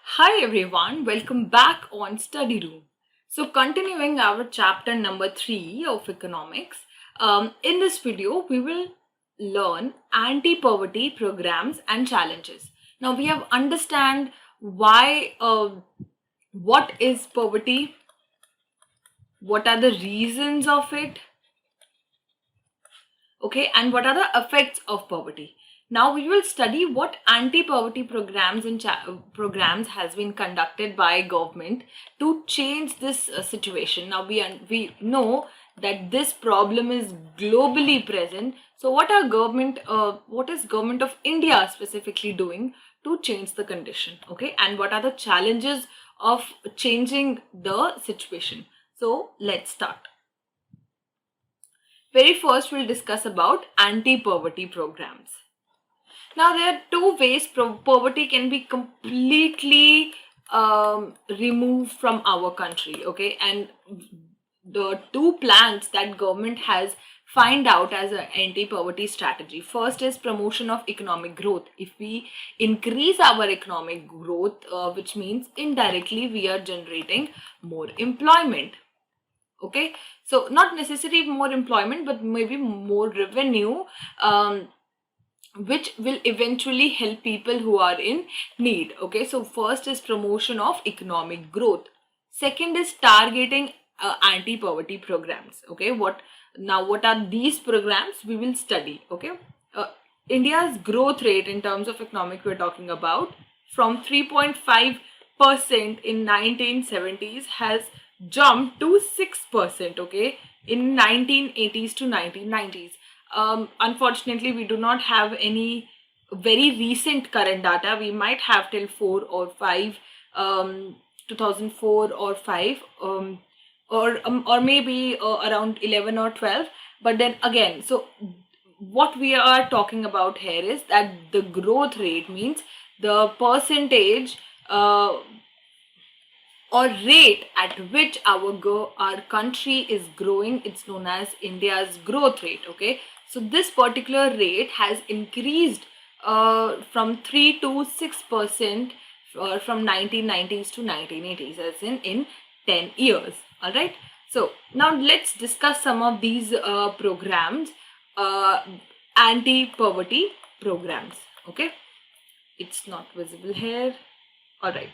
Hi everyone, welcome back on Study Room. So, continuing our chapter number 3 of economics, in this video we will learn anti-poverty programs and challenges. Now, we have understand why, what is poverty, what are the reasons of it, okay, and what are the effects of poverty. Now we will study what anti-poverty programs and programs has been conducted by government to change this situation. Now we know that this problem is globally present. So what is government of India specifically doing to change the condition, okay, and what are the challenges of changing the situation? So let's start. Very first, we'll discuss about anti-poverty programs. Now, there are two ways poverty can be completely removed from our country, okay? And the two plans that government has find out as an anti-poverty strategy. First is promotion of economic growth. If we increase our economic growth, which means indirectly we are generating more employment. Okay, so not necessarily more employment, but maybe more revenue, which will eventually help people who are in need. Okay, so first is promotion of economic growth. Second is targeting anti-poverty programs. Okay, what are these programs we will study? Okay, India's growth rate in terms of economic we're talking about from 3.5% in 1970s has jumped to 6%, okay, in 1980s to 1990s. Unfortunately, we do not have any very recent current data. We might have till 4 or 5, 2004 or 5, or maybe around 11 or 12. But then again, so what we are talking about here is that the growth rate means the percentage or rate at which our country is growing. It's known as India's growth rate. Okay, so this particular rate has increased from 3 to 6% from 1990s to 1980s, as in 10 years. All right, so now let's discuss some of these programs, anti-poverty programs. Okay, it's not visible here. All right,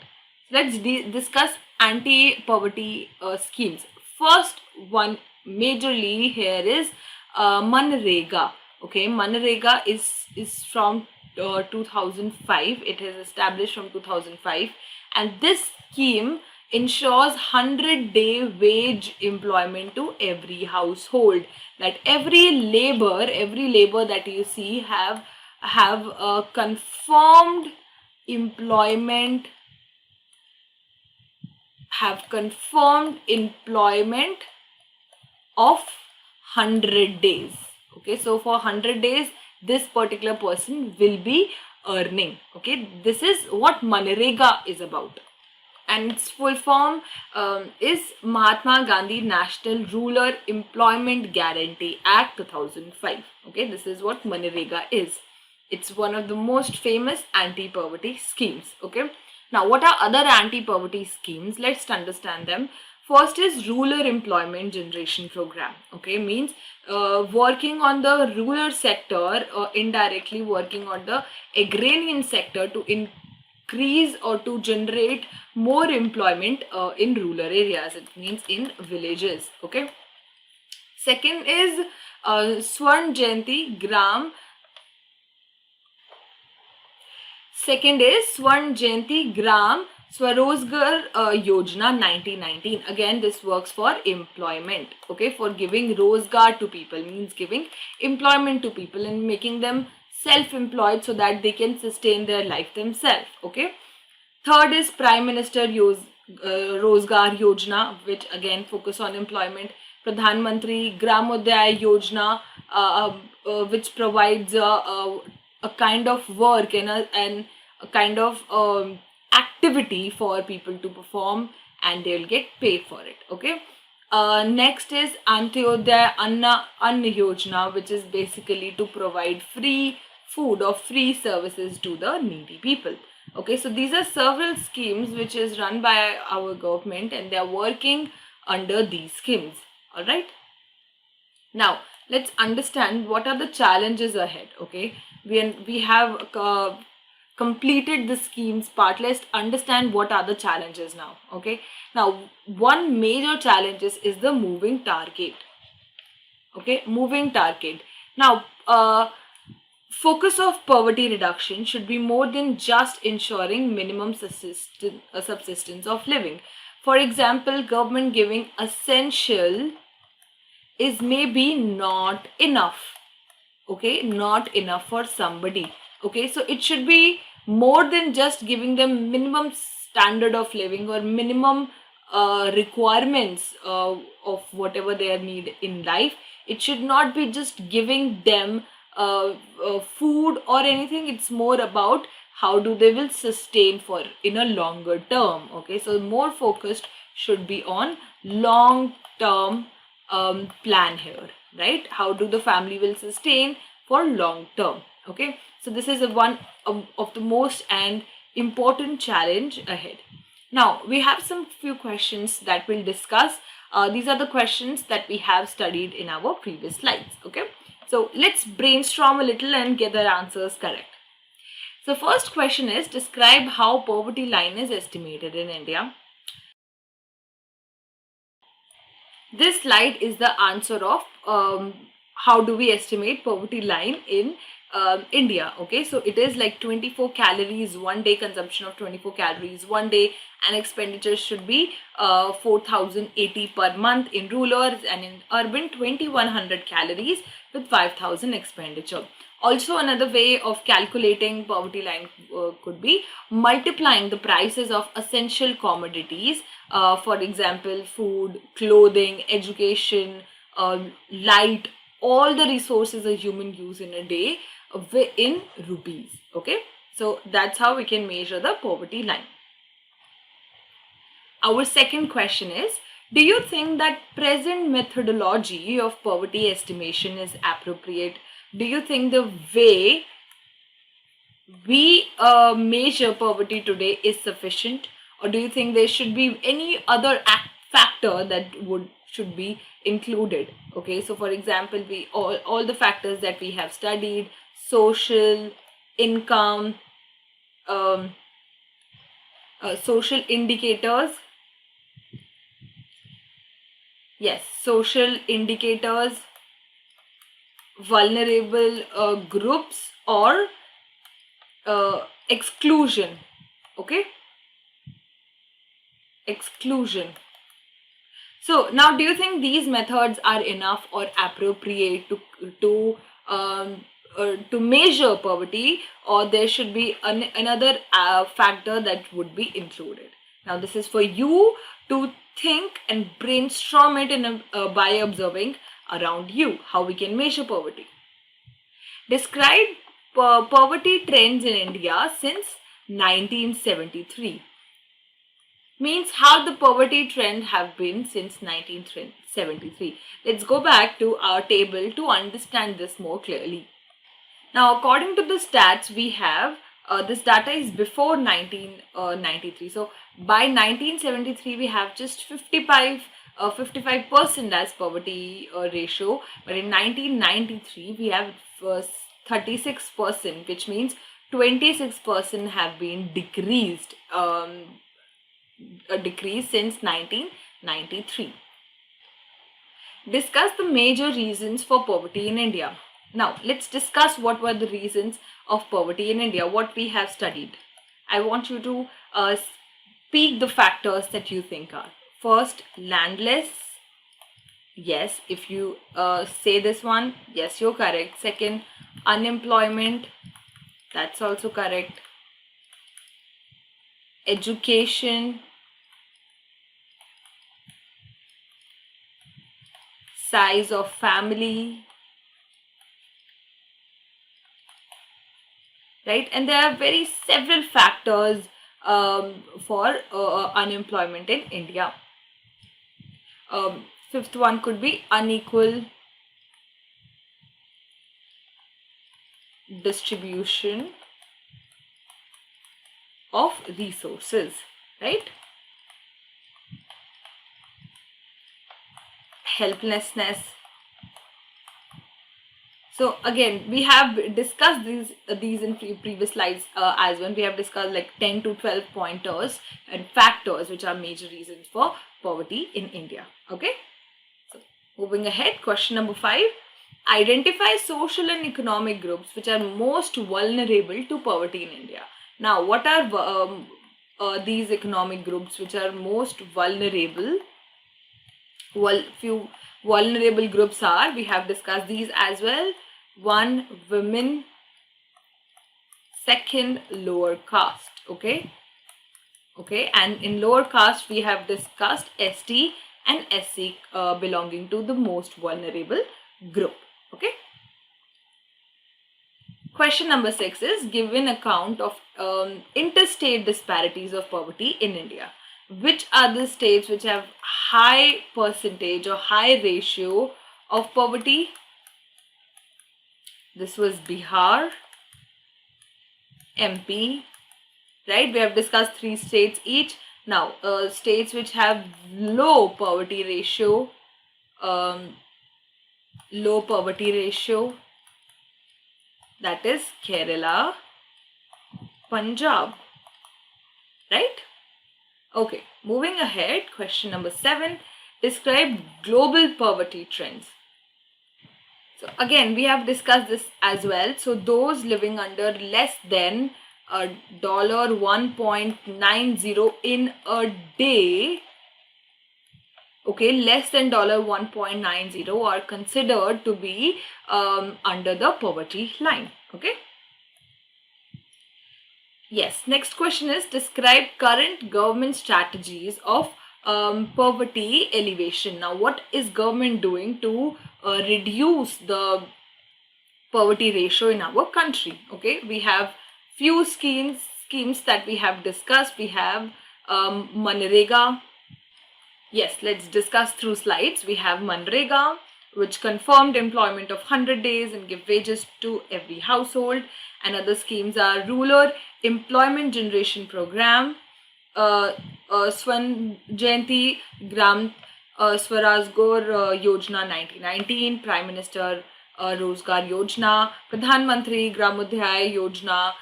let's discuss anti-poverty schemes. First one majorly here is Manrega. Okay, Manrega is from 2005. It is established from 2005, and this scheme ensures 100-day wage employment to every household. That every labor that you see have a confirmed employment, of 100 days. Okay, so for 100 days this particular person will be earning. Okay, this is what Manrega is about, and its full form is Mahatma Gandhi National Rural Employment Guarantee Act 2005. Okay, this is what Manrega is. It's one of the most famous anti-poverty schemes. Okay, now what are other anti-poverty schemes? Let's understand them. First is Rural Employment Generation Program. Okay, means working on the rural sector, indirectly working on the agrarian sector to increase or to generate more employment in rural areas. It means in villages. Okay. Second is Swarn Jayanti Gram. Second is Swarn Jayanti Gram Swarozgar Yojana 1919. Again, this works for employment. Okay, for giving rozgar to people, means giving employment to people and making them self-employed so that they can sustain their life themselves. Okay. Third is Prime Minister Rozgar Yojana, which again focus on employment. Pradhan Mantri Gramodaya Yojana, which provides a kind of work and a kind of activity for people to perform, and they will get paid for it. Okay. Next is Antyodaya Anna Yojana, which is basically to provide free food or free services to the needy people. Okay, so these are several schemes which is run by our government, and they are working under these schemes. All right. Now, let's understand what are the challenges ahead. Okay, we have completed the schemes part. Let's understand what are the challenges now. Okay, now one major challenge is the moving target. Okay, moving target. Now, focus of poverty reduction should be more than just ensuring minimum subsistence of living. For example, government giving essential is maybe not enough. Okay, not enough for somebody. Okay, so it should be more than just giving them minimum standard of living or minimum requirements of whatever they need in life. It should not be just giving them food or anything. It's more about how do they will sustain for in a longer term. Okay, so more focused should be on long term plan here, right? How do the family will sustain for long term? Okay, so this is one of the most and important challenge ahead. Now we have some few questions that we'll discuss. These are the questions that we have studied in our previous slides. Okay, so let's brainstorm a little and get the answers correct. So first question is, describe how poverty line is estimated in India. This slide is the answer of how do we estimate poverty line in India. Okay, so it is like 24 calories one day, consumption of 24 calories one day, and expenditure should be 4080 per month in rural, and in urban 2100 calories with 5000 expenditure. Also, another way of calculating poverty line could be multiplying the prices of essential commodities, for example, food, clothing, education, light, all the resources a human use in a day in rupees. Okay, so that's how we can measure the poverty line. Our second question is, do you think that present methodology of poverty estimation is appropriate? Do you think the way we measure poverty today is sufficient, or do you think there should be any other factor that should be included? Okay, so for example, we all the factors that we have studied: social, income, social indicators. Yes, social indicators, vulnerable groups, or exclusion. Okay, exclusion. So now, do you think these methods are enough or appropriate to measure poverty, or there should be another factor that would be included? Now, this is for you to think and brainstorm it by observing around you how we can measure poverty. Describe poverty trends in India since 1973. Means how the poverty trend have been since 1973. Let's go back to our table to understand this more clearly. Now, according to the stats we have, this data is before 1993. So by 1973, we have just 55% as poverty ratio. But in 1993, we have 36%, which means 26% have been decreased. A decrease since 1993. Discuss the major reasons for poverty in India. Now, let's discuss what were the reasons of poverty in India, what we have studied. I want you to speak the factors that you think are. First, landless. Yes, if you say this one, yes, you're correct. Second, unemployment. That's also correct. Education. Size of family, right? And there are very several factors for unemployment in India. Fifth one could be unequal distribution of resources, right? Helplessness. So again, we have discussed these in previous slides as well. We have discussed like 10 to 12 pointers and factors which are major reasons for poverty in India. Okay. So moving ahead, question number 5. Identify social and economic groups which are most vulnerable to poverty in India. Now, what are these economic groups which are most vulnerable? Well, few vulnerable groups are, we have discussed these as well. 1, women. Second, lower caste. Okay, and in lower caste we have discussed ST and SC belonging to the most vulnerable group. Okay. Question number 6 is, give an account of interstate disparities of poverty in India. Which are the states which have high percentage or high ratio of poverty? This was Bihar, MP, right? We have discussed 3 states each. Now, states which have low poverty ratio, that is Kerala, Punjab, right? Okay, moving ahead, question number 7, describe global poverty trends. So again, we have discussed this as well. So those living under less than $1.90 in a day, okay, less than $1.90 are considered to be under the poverty line. Okay. Yes, next question is, describe current government strategies of poverty alleviation. Now, what is government doing to reduce the poverty ratio in our country? Okay, we have few schemes that we have discussed. We have Manrega. Yes, let's discuss through slides. We have Manrega, which confirmed employment of 100 days and give wages to every household. And other schemes are Rural Employment Generation Program, Swan Jayanti Gram Swarajgar Yojana 1919, Prime Minister Rozgar Yojana, Pradhan Mantri Gramodhyay Yojana,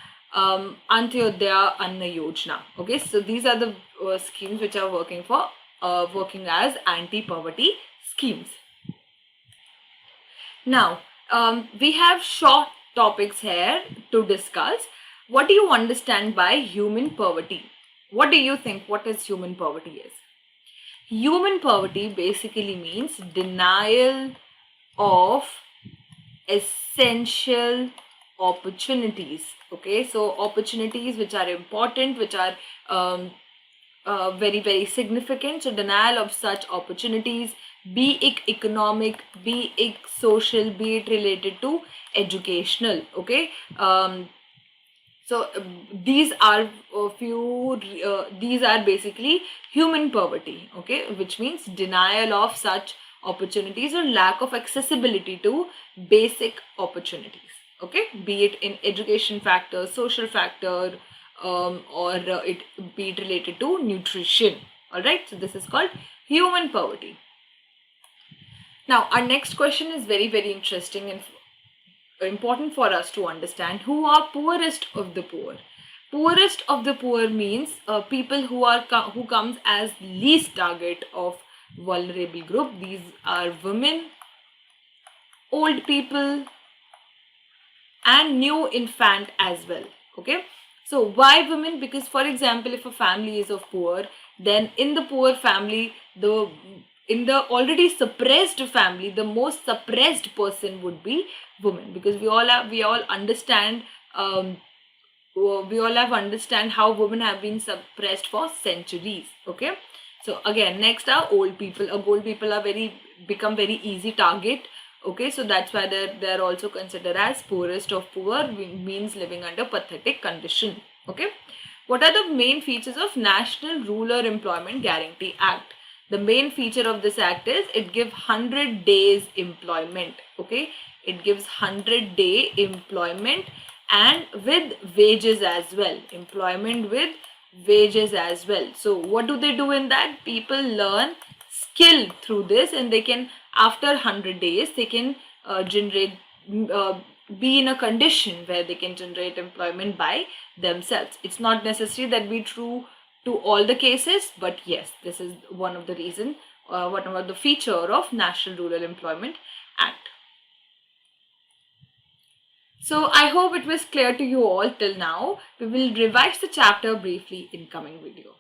Antyodaya Anna Yojana. Okay, so these are the schemes which are working as anti-poverty schemes. Now, we have short topics here to discuss. What do you understand by human poverty? What do you think? What is human poverty is? Human poverty basically means denial of essential opportunities. Okay, so opportunities which are important, which are very, very significant. So denial of such opportunities, be it economic, be it social, be it related to educational. Okay, so these are these are basically human poverty. Okay, which means denial of such opportunities or lack of accessibility to basic opportunities. Okay, be it in education factor, social factor, or it be it related to nutrition. All right, so this is called human poverty. Now, our next question is very, very interesting and important for us to understand. Who are poorest of the poor? Poorest of the poor means people who comes as least target of vulnerable group. These are women, old people, and new infant as well. Okay, so why women? Because, for example, if a family is of poor, then in the poor family, in the already suppressed family, the most suppressed person would be women, because we all understand how women have been suppressed for centuries. Okay, so again, next are old people. Old people are become very easy target. Okay, so that's why they're also considered as poorest of poor, means living under pathetic condition. Okay, what are the main features of National Rural Employment Guarantee Act? The main feature of this act is it gives 100 days employment. Okay, it gives 100-day employment, and with wages as well, employment with wages as well. So what do they do in that? People learn skill through this, and they can, after 100 days, they can generate uh, be in a condition where they can generate employment by themselves. It's not necessary that be true to all the cases, but yes, this is one of the reason, one of the feature of National Rural Employment Act. So I hope it was clear to you all till now. We will revise the chapter briefly in coming video.